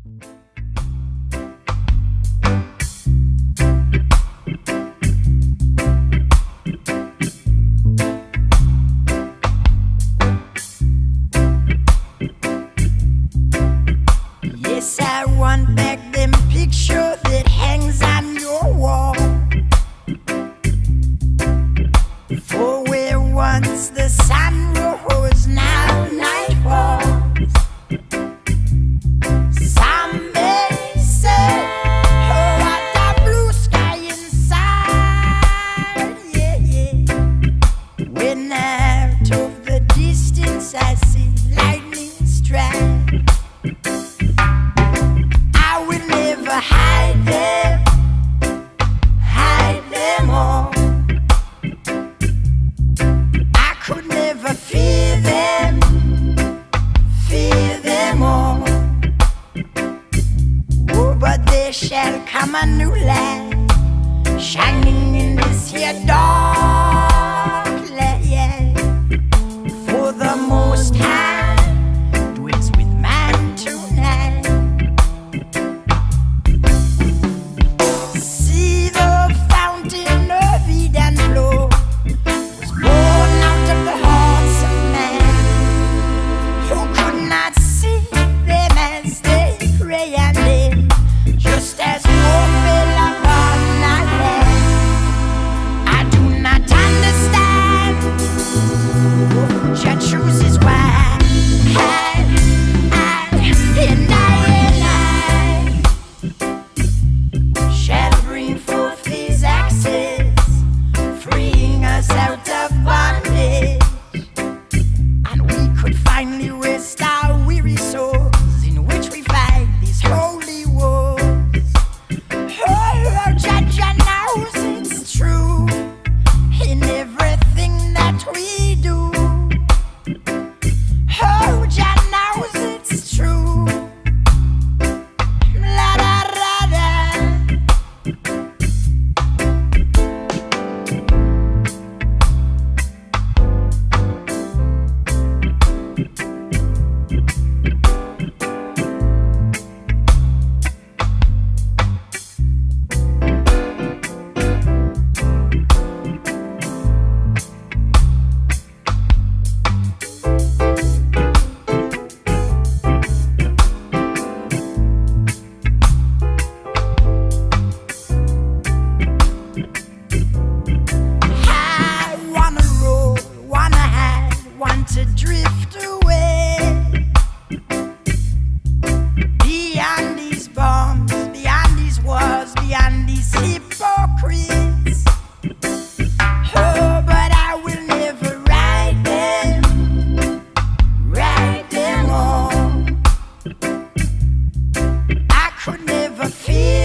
Yes, I want back them picture that hangs on your wall. For where once the sun rose, now night falls. Some may say, oh, what a blue sky inside. Yeah, yeah. When out of the distance I see lightning strike, hide them all. I could never fear them all. Oh, but there shall come a new light, shining in this here dark light, yeah. For the Most High dwells with man tonight. To drift away beyond these bombs, beyond these wars, beyond these hypocrites. Oh, but I will never write them all. I could never feel